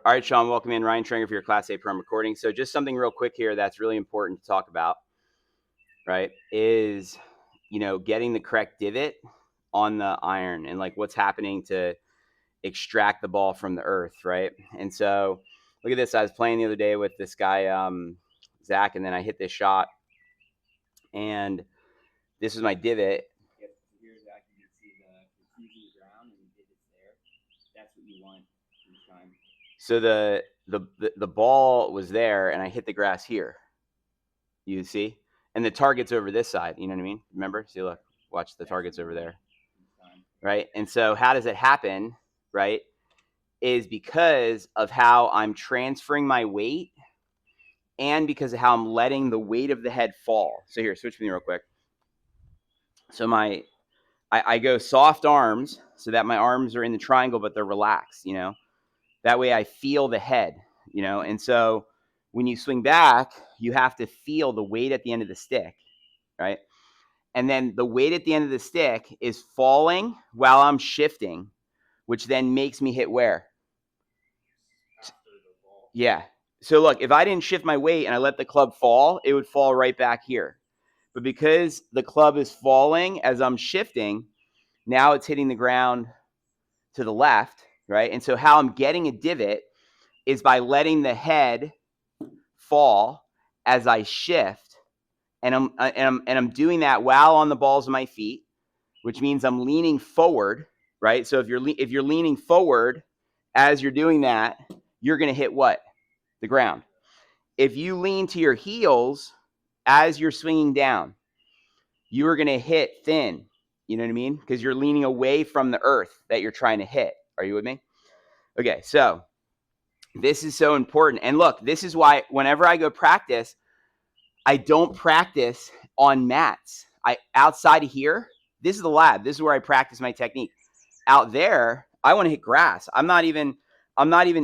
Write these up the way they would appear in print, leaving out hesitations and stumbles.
All right, Sean, welcome in. Ryan Tranger for your Class A Pro recording. So just something real quick here that's really important to talk about, right, is, getting the correct divot on the iron and like what's happening to extract the ball from the earth, right? And so look at this. I was playing the other day with this guy, Zach, and then I hit this shot, and this is my divot. Yep, so here's Zach. You can see the T's in the ground and the divot's there. That's what you want each time. So the ball was there, and I hit the grass here. You see, and the target's over this side. You know what I mean? Remember? See, look, watch the target's over there, right? And so, how does it happen? Right? Is because of how I'm transferring my weight, and because of how I'm letting the weight of the head fall. So here, switch with me real quick. So I go soft arms, so that my arms are in the triangle, but they're relaxed. That way I feel the head. And so when you swing back, you have to feel the weight at the end of the stick, right? And then the weight at the end of the stick is falling while I'm shifting, which then makes me hit where? Yeah. So look, if I didn't shift my weight and I let the club fall, it would fall right back here. But because the club is falling as I'm shifting, now it's hitting the ground to the left, right? And so how I'm getting a divot is by letting the head fall as I shift, and I'm doing that while on the balls of my feet, which means I'm leaning forward, right? So if you're leaning forward as you're doing that, you're going to hit what? The ground. If you lean to your heels as you're swinging down, you are going to hit thin. You know what I mean? Because you're leaning away from the earth that you're trying to hit. Are you with me? Okay, so this is so important. And look, this is why whenever I go practice, I don't practice on mats. Outside of here, this is the lab. This is where I practice my technique. Out there, I want to hit grass. I'm not even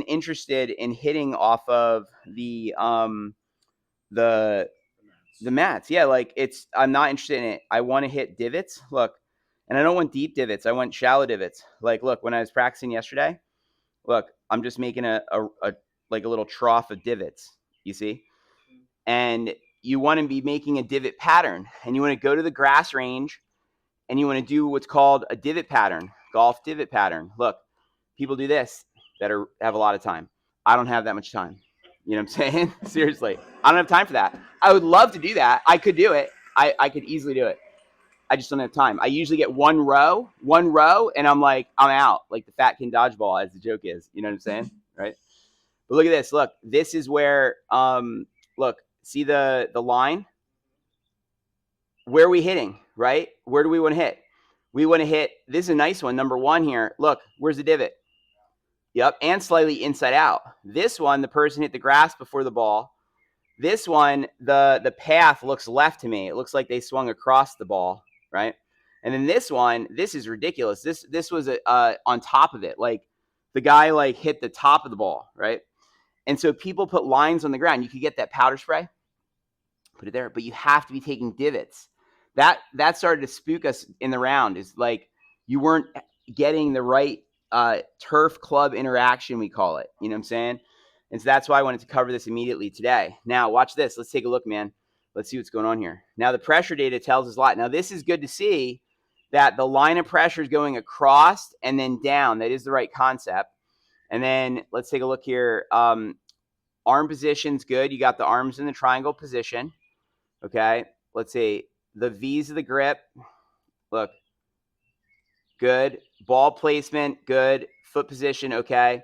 interested in hitting off of the mats. Yeah, like I'm not interested in it. I want to hit divots. Look, and I don't want deep divots. I want shallow divots. Like, look, when I was practicing yesterday, look, I'm just making a little trough of divots. You see, and you want to be making a divot pattern, and you want to go to the grass range, and you want to do what's called a divot pattern, golf divot pattern. Look, people do this that have a lot of time. I don't have that much time. You know what I'm saying? Seriously, I don't have time for that. I would love to do that. I could do it. I could easily do it. I just don't have time. I usually get one row, and I'm out, like the fat kid dodgeball, as the joke is. You know what I'm saying? Right? But look at this. Look, this is where, look, see the line? Where are we hitting, right? Where do we want to hit? We want to hit, this is a nice one, number 1 here. Look, where's the divot? Yep, and slightly inside out. This one, the person hit the grass before the ball. This one, the path looks left to me. It looks like they swung across the ball, right? And then this one, this is ridiculous. This was on top of it. Like the guy hit the top of the ball, right? And so people put lines on the ground. You could get that powder spray, put it there, but you have to be taking divots. That started to spook us in the round. Is like you weren't getting the right turf club interaction, we call it. You know what I'm saying? And so that's why I wanted to cover this immediately today. Now, watch this. Let's take a look, man. Let's see what's going on here. Now, the pressure data tells us a lot. Now, this is good to see that the line of pressure is going across and then down. That is the right concept. And then let's take a look here. Arm position's good. You got the arms in the triangle position. Okay. Let's see. The V's of the grip. Look. Good. Ball placement. Good. Foot position. Okay.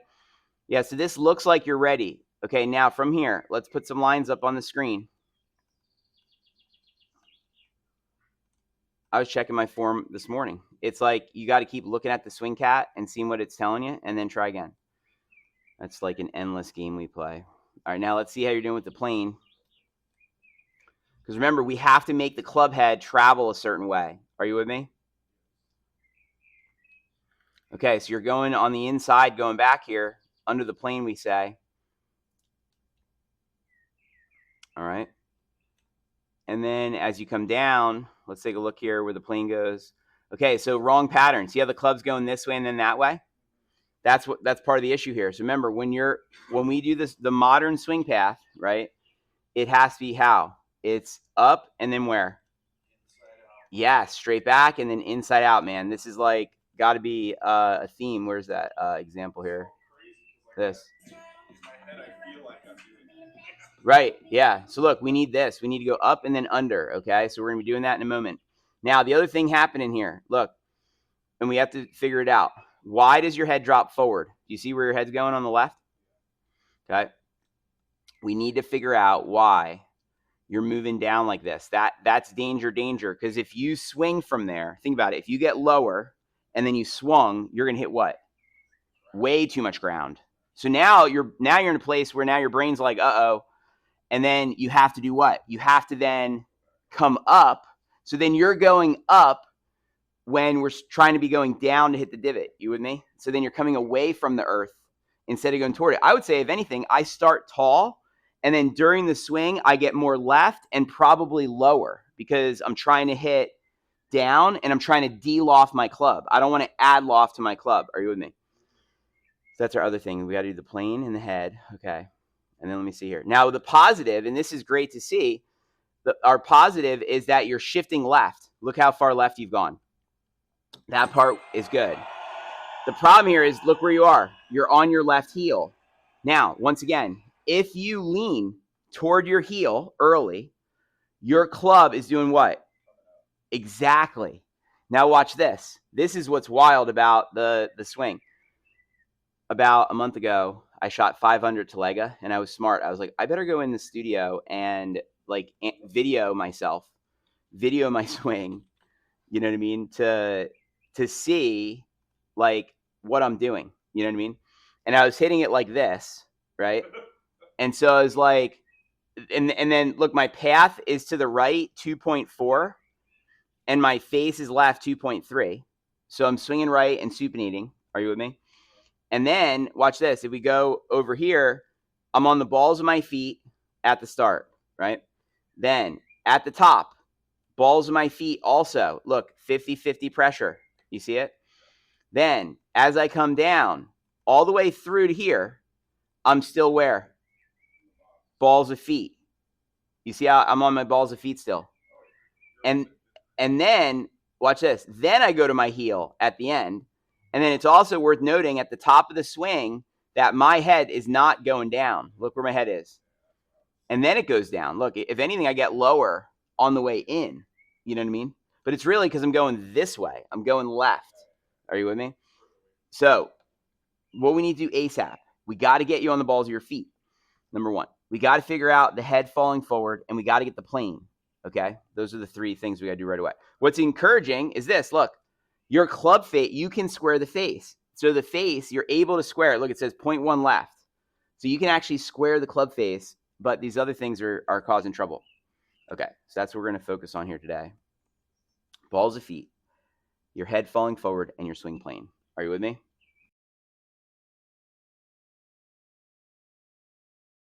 Yeah, so this looks like you're ready. Okay, now from here, let's put some lines up on the screen. I was checking my form this morning. It's like you got to keep looking at the swing cat and seeing what it's telling you, and then try again. That's like an endless game we play. All right, now let's see how you're doing with the plane. Because remember, we have to make the club head travel a certain way. Are you with me? Okay, so you're going on the inside, going back here, under the plane, we say. All right. And then as you come down, let's take a look here where the plane goes. Okay, so wrong pattern. See how the club's going this way and then that way? That's part of the issue here. So remember, when we do this, the modern swing path, right? It has to be how? It's up and then where? Yeah, straight back and then inside out, man. This is like got to be a theme. Where's that example here? This. Right. Yeah. So look, we need this. We need to go up and then under. Okay. So we're going to be doing that in a moment. Now, the other thing happening here, look, and we have to figure it out. Why does your head drop forward? Do you see where your head's going on the left? Okay. We need to figure out why you're moving down like this. That's danger. Because if you swing from there, think about it. If you get lower and then you swung, you're going to hit what? Way too much ground. So now you're in a place where now your brain's like, uh-oh. And then you have to do what? You have to then come up. So then you're going up when we're trying to be going down to hit the divot. You with me? So then you're coming away from the earth instead of going toward it. I would say, if anything, I start tall, and then during the swing, I get more left and probably lower because I'm trying to hit down and I'm trying to de-loft my club. I don't want to add loft to my club. Are you with me? So that's our other thing. We got to do the plane and the head. Okay. And then let me see here. Now, the positive, and this is great to see, our positive is that you're shifting left. Look how far left you've gone. That part is good. The problem here is, look where you are. You're on your left heel. Now, once again, if you lean toward your heel early, your club is doing what? Exactly. Now watch this. This is what's wild about the swing. About a month ago, I shot 500 to Lega, and I was smart. I was like, I better go in the studio and like video my swing. You know what I mean? To see like what I'm doing. You know what I mean? And I was hitting it like this, right? And so I was like, and then look, my path is to the right 2.4, and my face is left 2.3. So I'm swinging right and supinating. Are you with me? And then watch this. If we go over here, I'm on the balls of my feet at the start, right? Then at the top, balls of my feet also. Look, 50-50 pressure. You see it? Then as I come down all the way through to here, I'm still where? Balls of feet. You see how I'm on my balls of feet still? And then watch this. Then I go to my heel at the end. And then it's also worth noting at the top of the swing that my head is not going down. Look where my head is. And then it goes down. Look, if anything, I get lower on the way in. You know what I mean? But it's really because I'm going this way. I'm going left. Are you with me? So what we need to do ASAP, we got to get you on the balls of your feet. Number one, we got to figure out the head falling forward, and we got to get the plane. Okay? Those are the three things we got to do right away. What's encouraging is this. Look, your club face, you can square the face. So the face, you're able to square it. Look, it says 0.1 left. So you can actually square the club face, but these other things are causing trouble. Okay, so that's what we're going to focus on here today. Balls of feet, your head falling forward, and your swing plane. Are you with me?